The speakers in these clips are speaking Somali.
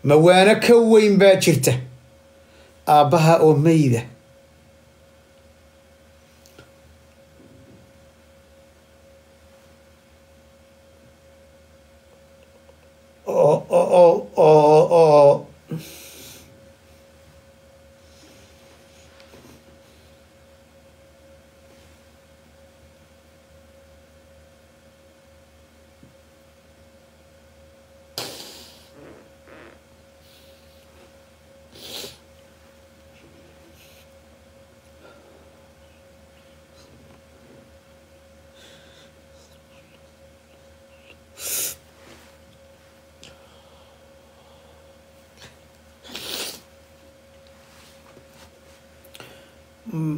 mawaana ka weyn baa jirta aabbaha oo mayda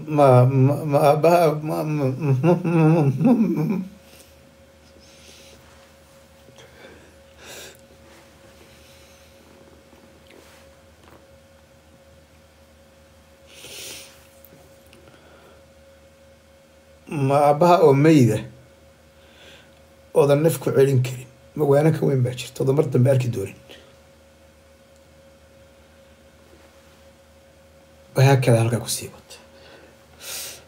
ما أبها ما أبها أميدة وذا النفك علين كريم وانا كوين باكر تضمرت بارك دورين وهكذا هلقا كسيبت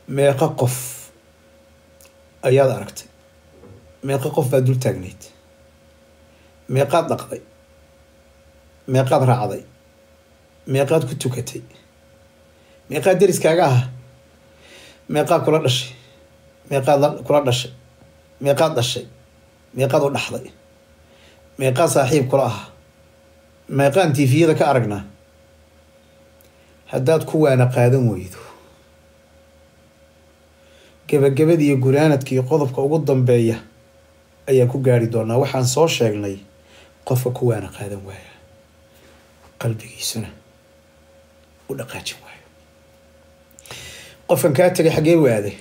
ميقا قف أياد أركت ميقا قف بادول تاقنيت ميقا دقضي ميقا رعضي ميقا كتوكتي ميقا درس كاقاها ميقا كلا دشي ميقا كلا دشي ميقا دشي ميقا دو دحضي ميقا صاحب كلاها ميقا انتي في ذاك أرقنا هداد كوانا قادم ويدو gabagabadii iyo guraanadkii qodobka ugu dambeeya ayaa ku gaari doonaa waxaan soo sheegnay qofka kuwaana qaadan waaya qalbigiisuna u dhaqaajin waayo qofkan ka tagay xagee waaday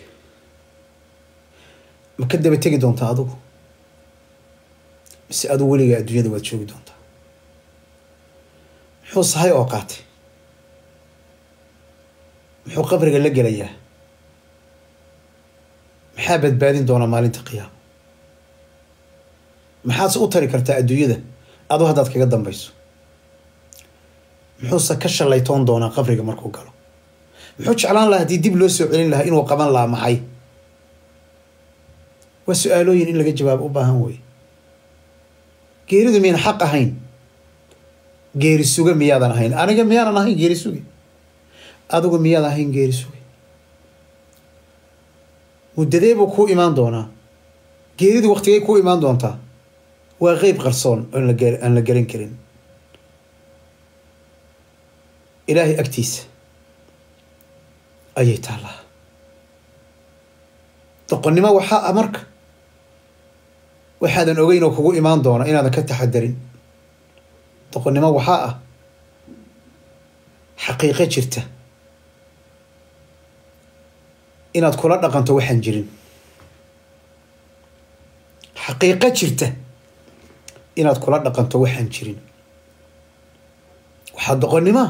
ma ka daba tagi doontaa adigu si adu weliga adduunyada waad joogi doontaa muxuu sahay oo qaatay muxuu qabriga la gelayaa maxaa badbaadin doona maalinta qiyaamo maxaad u tari kartaa adduunyada adoo haddaad kaga dambayso muxuuse ka shalaytoon doonaa qabriga markuu galo muxuu jeclaan lahaa haddii dib loo soo celin lahaa inuu qaban lahaa maxay waa su-aalooyin in laga jawaabo u baahan weeye geeridu miyaan xaq ahayn geeri suga miyaadan ahayn aniga miyaanan ahayn geeri suge adigu miyaad ahayn geeri suge muddadee buu ku imaan doonaa geeridu waqtigay ku imaan doontaa waa qeyb qarsoon aan la garan karin ilaahay agtiisa ayay taallaa doqonnimo waxaa marka waxaadan ogeyn oo kugu imaan doona inaadan ka taxadarin doqonnimo waxaa ah xaqiiqo jirta inaad kula dhaqanto waxaan jirin xaqiiqo jirta inaad kula dhaqanto waxaan jirin waxaad doqonnimo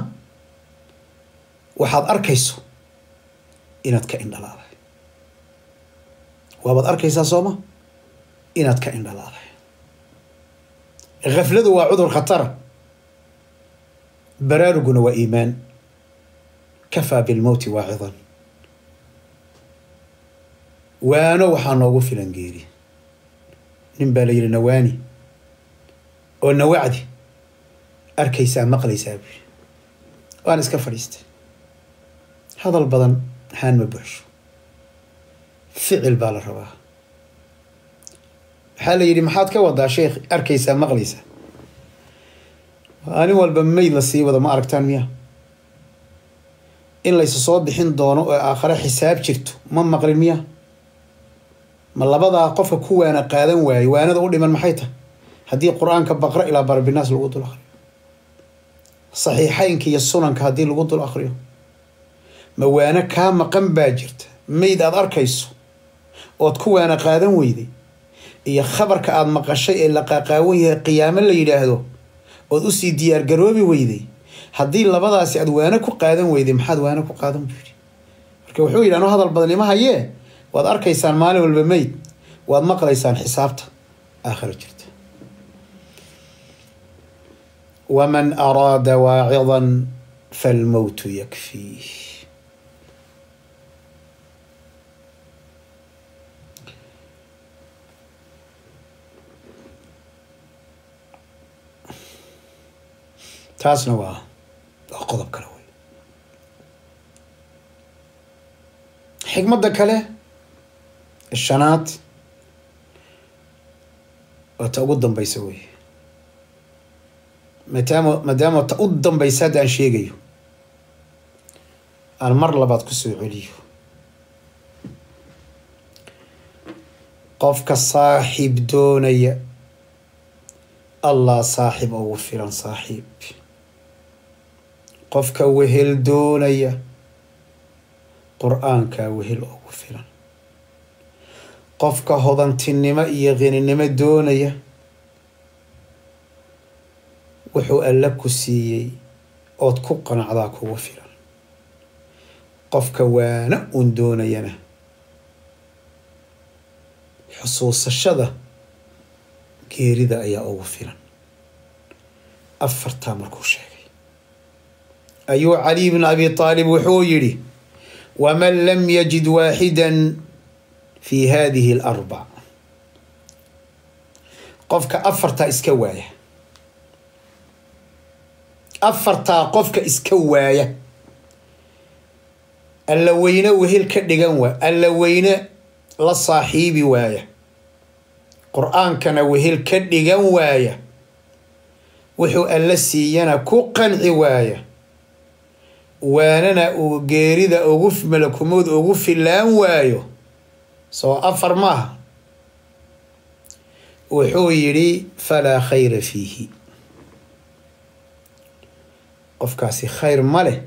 waxaad arkayso inaad ka indhalaaday waabaad arkaysaa sooma inaad ka indhalaaday غفلadu waa cudur khatara baraaruguna waa iimaan kafaa bilmowti waacidan waano waxaa noogu filan geeri nin baa la yidhi nawaani oo nawacdi arkaysaa maqlaysaa buyi waan iska fadhiistay hadal badan haan ma buuxsho ficil baa la rabaa waxaa la yidhi maxaad ka wadaa sheekh arkaysaa maqlaysaa anin walba mayd la sii wada ma aragtaan miya in laysu soo bixin doono oo aakhare xisaab jirto ma maqlin miya ma labadaa qofka ku waana qaadan waaye waanada u dhiman maxay tahay haddii qur-aanka baqra ilaa barbinaas lagu dul akhriyo saxiixaynka iyo sunanka haddii lagu dul akhriyo ma waana kaa maqan baa jirta mayd aad arkayso ood ku waana qaadan weyday iyo khabarka aad maqashay ee la qaaqaawan yahay qiyaamo la yidhaahdo ood usii diyaar garoobi weyday haddii labadaasi aad waana ku qaadan weyday maxaad waana ku qaadan buu yidhi marka wuxuu yidhi anuu hadal badan ima hayee waad arkaysaan maalin walba mayd waad maqlaysaan xisaabta aakhira jirta ومن أراد واعظا فالموت يكفيه. taasna waa qodob kale wey. xigmadda kale shanaad waa ta ugu dambaysa wey. maadaama ta u dambaysa hadda aan sheegayo aan mar labaad ku soo celiyo, qofka saaxiib doonaya allah saaxiib ugu filan saaxiib. qofka wehel doonaya qur'aanka wehel ugu filan. qofka hodantinimo iyo qaninimo doonaya wuxuu alla ku siiyey ood ku qanacdaa kugu filan. qofka waana uun doonayana xusuusashada geerida ayaa ugu filan. afartaa markuu sheegay ayuu cali bn abi aalib wuxuu yidhi waman lam yajid waaxidan fi hadihi alarbac. qofka afartaa iska waaya, afartaa qofka iska waaya, alla weyne wehel ka dhigan waa, alla weyne la saaxiibi waaya, qur'aankana wehel ka dhigan waaya, wuxuu alla siiyana ku qanci waaya, waanana uu geerida ugu malakumood ugu filaan waayo, soo afar maaha. wuxuu yidhi falaa khayra fiihi. qofkaasi khayr ma leh,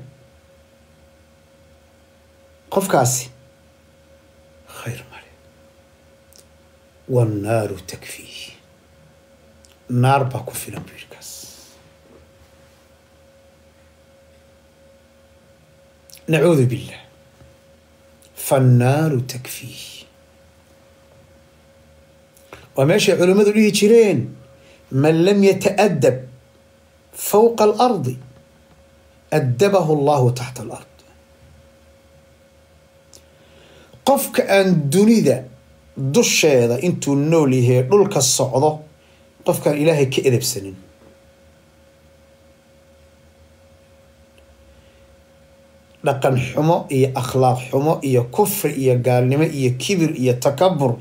qofkaasi khayr ma leh. wannaaru takfiihi. naar baa ku filan buu yidhi kaas. nacuudu billah. fannaaru takfiihi. waa meeshay culimmadu dhihi jireen man lam yata'addab fawqa alardi addabahu allahu taxta alard. qofka aan dunida dusheeda intuu nool yahay dhulka socdo qofkaan ilaahay ka edebsanin, dhaqan xumo iyo akhlaaq xumo iyo kufri iyo gaalnimo iyo kibir iyo takabur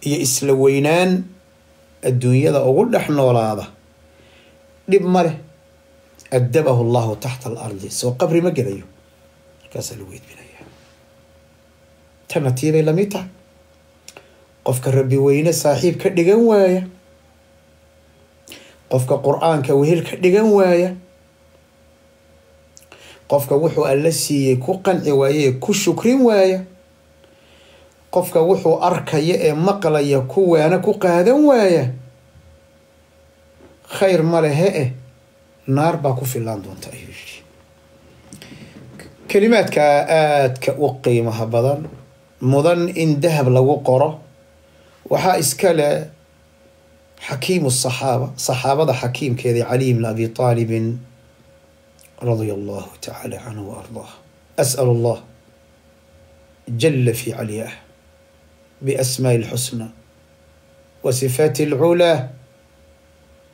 iyo isla weynaan adduunyada ugu dhex noolaada dhib ma leh. addabahu allahu taxta alardi. soo qabri ma gelayo, markaasaa lagu edbinayaa. tana tiibay lamid tahay. qofka rabbi weyne saaxiib ka dhigan waaya, qofka qur'aanka wehel ka dhigan waaya, qofka wuxuu alla siiyey ku qanci waaye ee ku shukrin waaya, qofka wuxuu arkaya ee maqlaya ku waana ku qaadan waaya, khayr ma lehe eh naar baa ku filaan doonta ayuu yidhi. kelimaadka aadka u qiimaha badan mudan in dahab lagu qoro waxaa iska leh xakiimu saxaaba, saxaabada xakiimkeeda cali bn abi aalibin radia allahu tacaala canhu wa ardaah. as'al allah jala fi caliyah biasmaa'i alxusna wa sifaati alculaa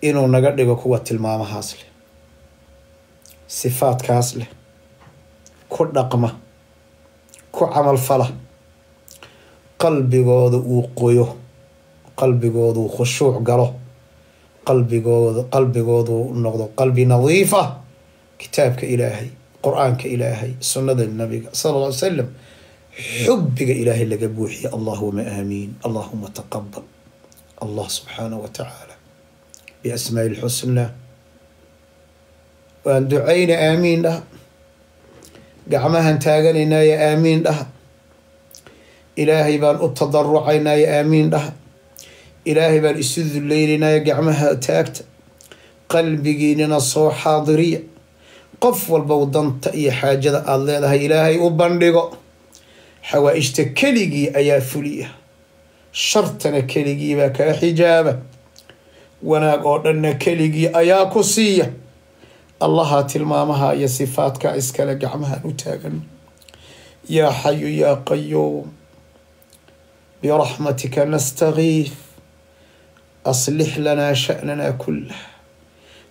inuu naga dhigo kuwa tilmaamahaas leh, sifaadkaas leh, ku dhaqma, ku camal fala, qalbigooda uu qoyo, qalbigoodu khushuuc galo, qalbigoodu noqdo qalbi nadiif ah. kitaabka ilaahay, qur'aanka ilaahay, sunnada nabiga sala alla alay wasalam, xubbiga ilaahay laga buuxiya. allahuma aamiin. allahuma taqabal. allah subxaanahu wa tacaala biasmaa'i alxusnaa waan ducayna aamiin dhaha, gacmahan taaganaynaayo aamiin dhaha, ilaahay baan u tadarucaynaayo aamiin dhaha, ilaahay baan isu dullaynaynayo gacmaha taagta, qalbigiinina soo xaadiriya. qof walba danta iyo xaajada aada leedahay ilaahay u bandhigo. xawaa'ijta keligii ayaa fuliya, shartana keligii baa kaa xijaaba, wanaag oo dhanna keligii ayaa ku siiya. الله تلمامها يا صفاتك اسكال جعمها نتاغن يا حي يا قيوم برحمتك نستغيث أصلح لنا شأننا كله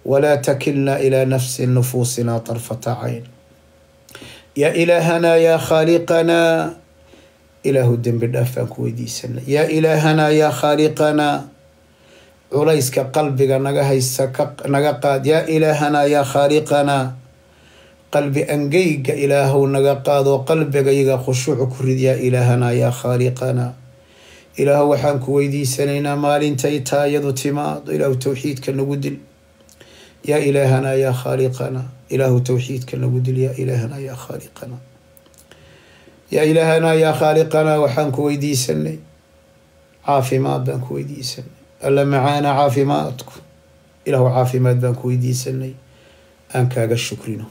ولا تكلنا إلى نفس نفوسنا طرفة عين يا إلهنا يا خالقنا إله الدين بالأفان كويدي سنة يا إلهنا يا خالقنا عليسك قلبك نقاد يا إلهنا يا خالقنا قلبي أنجيك إله نقاد وقلبك يغا خشوع كرد يا إلهنا يا خالقنا إله وحان كويدي سنينا مال تيتا يدو تماد إله توحيدك نقدل يا إلهنا يا خالقنا إله توحيدك نقدل يا إلهنا يا خالقنا يا إلهنا يا خالقنا وحان كويدي سني عافي ماد بان كويدي سني ألا معانا عافي مادك إله عافي ماد بان كويدي سني أنكاق الشكرين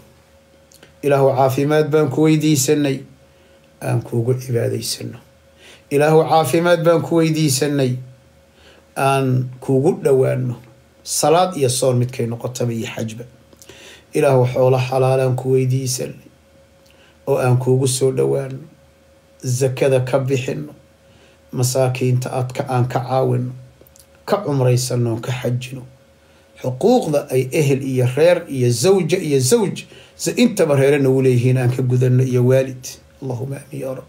إله عافي ماد بان كويدي سني أنكوق عبادي سنه إله عافي ماد بان كويدي سني أنكوق دوانه صلاة يصور متكي نقطة بي حجبة إله حول حلالا كويدي سني وأنكوق السور دوانه الزكاة كبحنه مساكين تأتك أن كعاون كعمري سنو كحجنو حقوق ذا أي أهل إيا رير إيا زوج إيا زوج زي إنت برهيرين وليهين أنك قدرنا إيا والد اللهم آمين يا رب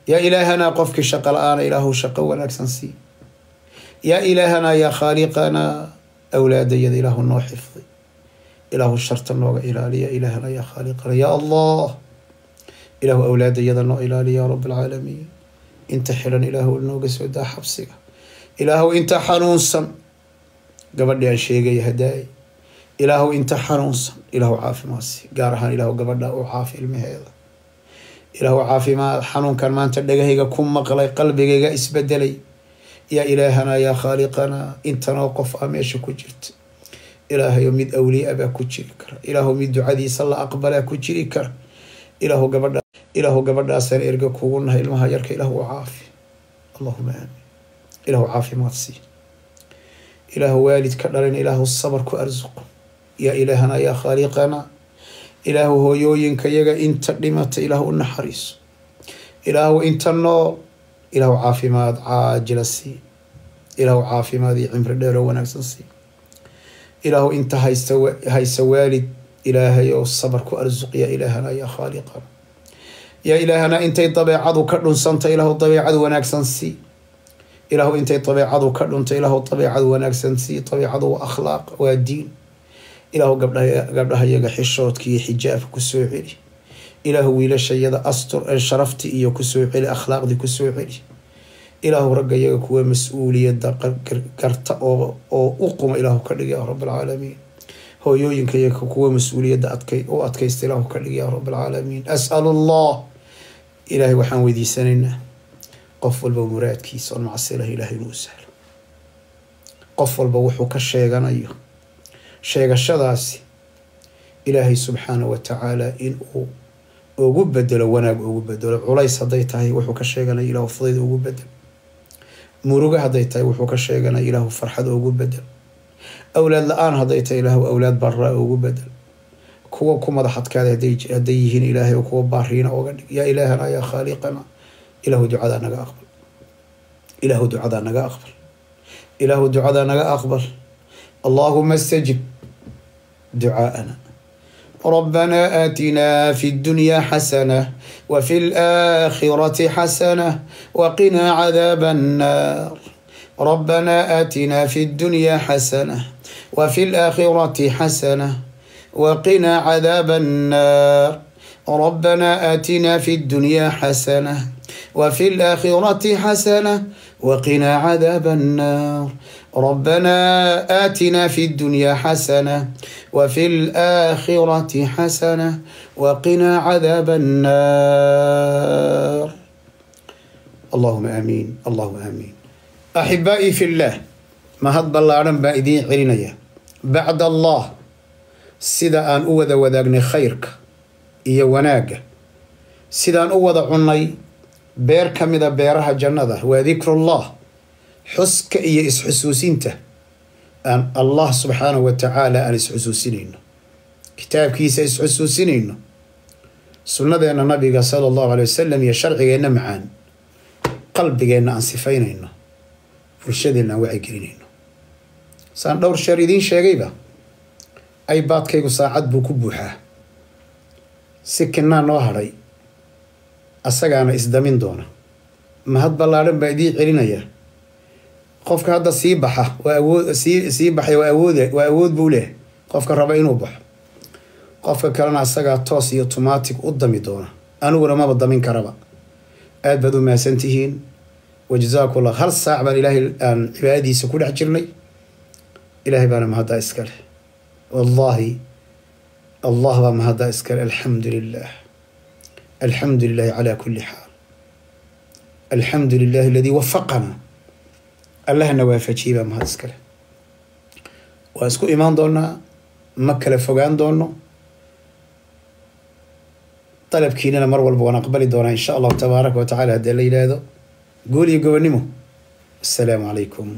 يا إلهنا قفك شق الآن إله شق ونكسن سي يا إلهنا يا خالقنا أولاد يد إله النوح حفظي إله الشرط النوع إلالي يا إلهنا يا خالقنا يا الله إله أولاد يد النوع إلالي يا رب العالمين انت حلن إله النوع سودا حبسك إله انت حنونسا قبل يا شيء هداي إله انت حنونسا إله عافي ماسي قارهان إله قبل لا عافي المهيض إله عافي ما حنون كان ما أنت دقيقة كم مقلي قلبي إسبدلي يا إلهنا يا خالقنا انت نوقف أميش كجرت إله يمد أولي أبا كجريكر إله يمد عدي صلى أقبل كجريكر إله قبل أسان إرقى كونها إلمها يرك إله عافي اللهم آمين إله عافي ما تصير إله والد كررين إله الصبر كأرزق يا إلهنا يا خالقنا إله هو يوينك يجا إنت لمت إله النحريس إله إنت النور إله عافي ما عاجل السي إله عافي ما ذي عمر الدار ونكسنسي إله إنت هاي سوالد إله يو الصبر كأرزق يا إلهنا يا خالقنا يا إلهنا أنت طبيعة كرن سنت إله طبيعة ونكسنسي إله أنت طبيعة كرن إله طبيعة ونكسنسي طبيعة وأخلاق والدين إله قبلها يجا حشوت كي حجاب كسوعي إله ويلا شيء أستر شرفتي إيو كسوعي أخلاق دي كسوعي إله رجع يجا كوا مسؤولية دقر كرت أو أقوم إله كرجع يا رب العالمين هو يوين كي كوا مسؤولية أتكي استله كرجع يا رب العالمين أسأل الله إلهي وحن ودي سننا قفل بمراد كيس مع السله إلهي نوسهل قفل بوحو كالشيغان أيوه شيغ الشداسي إلهي سبحانه وتعالى إن أو بدل وناق أو بدل عليس هديتها وحو كالشيغان إله فضيد أو بدل مروقة هديتها وحو كالشيغان إله فرحد أو بدل أولاد الآن هديتها إله أولاد برا أو بدل كوا كما ضحت كذا هديهن إلهي وكوا بارين أو يا إلهنا يا خالقنا إله دعاءنا أقبل إله دعاءنا أقبل إله دعاءنا أقبل اللهم استجب دعاءنا ربنا آتنا في الدنيا حسنة وفي الآخرة حسنة وقنا عذاب النار ربنا آتنا في الدنيا حسنة وفي الآخرة حسنة وقنا عذاب النار ربنا آتنا في الدنيا حسنة وفي الآخرة حسنة وقنا عذاب النار ربنا آتنا في الدنيا حسنة وفي الآخرة حسنة وقنا عذاب النار اللهم آمين اللهم آمين أحبائي في الله ما هد الله عرم بائدين علينا بعد الله سيدا أن أوذى وذاقني خيرك إيا وناقة سيدا أن أوذى عني بير كمذا بيرها جنة وذكر الله حسك إيا إسحسوسينته أن الله سبحانه وتعالى أن إسحسوسينه كتاب كيسا إسعسوسينينو سنة أن النبي صلى الله عليه وسلم يشرعي إنه معان قلبي إنه أنصفين إنه فرشد إنه وعي كرينينو سان دور شريدين شاقيبا أي بات كيكو ساعد بو كبوحا سكنا نوهري أساقانا إسدامين دونا ما هاد بلارن بايدي علينا قفك هذا سيبحة سيبحي وأود بوله قفك الربعين وبح قفك كلنا أساقا توسي أوتوماتيك قدامي دونا أنا ولا ما بدأ كربا آد بدو ما سنتهين وجزاك الله هل الساعة بالإلهي الآن عبادي سكول عجرني إلهي بانا ما هذا إسكال والله الله ما هذا إسكال الحمد لله على كل حال الحمد لله الذي وفقنا الله نوافق شيء ما هذا إسكال وأسكو إيمان دونا مكة لفوقان دونا طلب كينا مروى البوانا قبل دونا إن شاء الله تبارك وتعالى هذا الليلة هذا قولي قولنمو السلام عليكم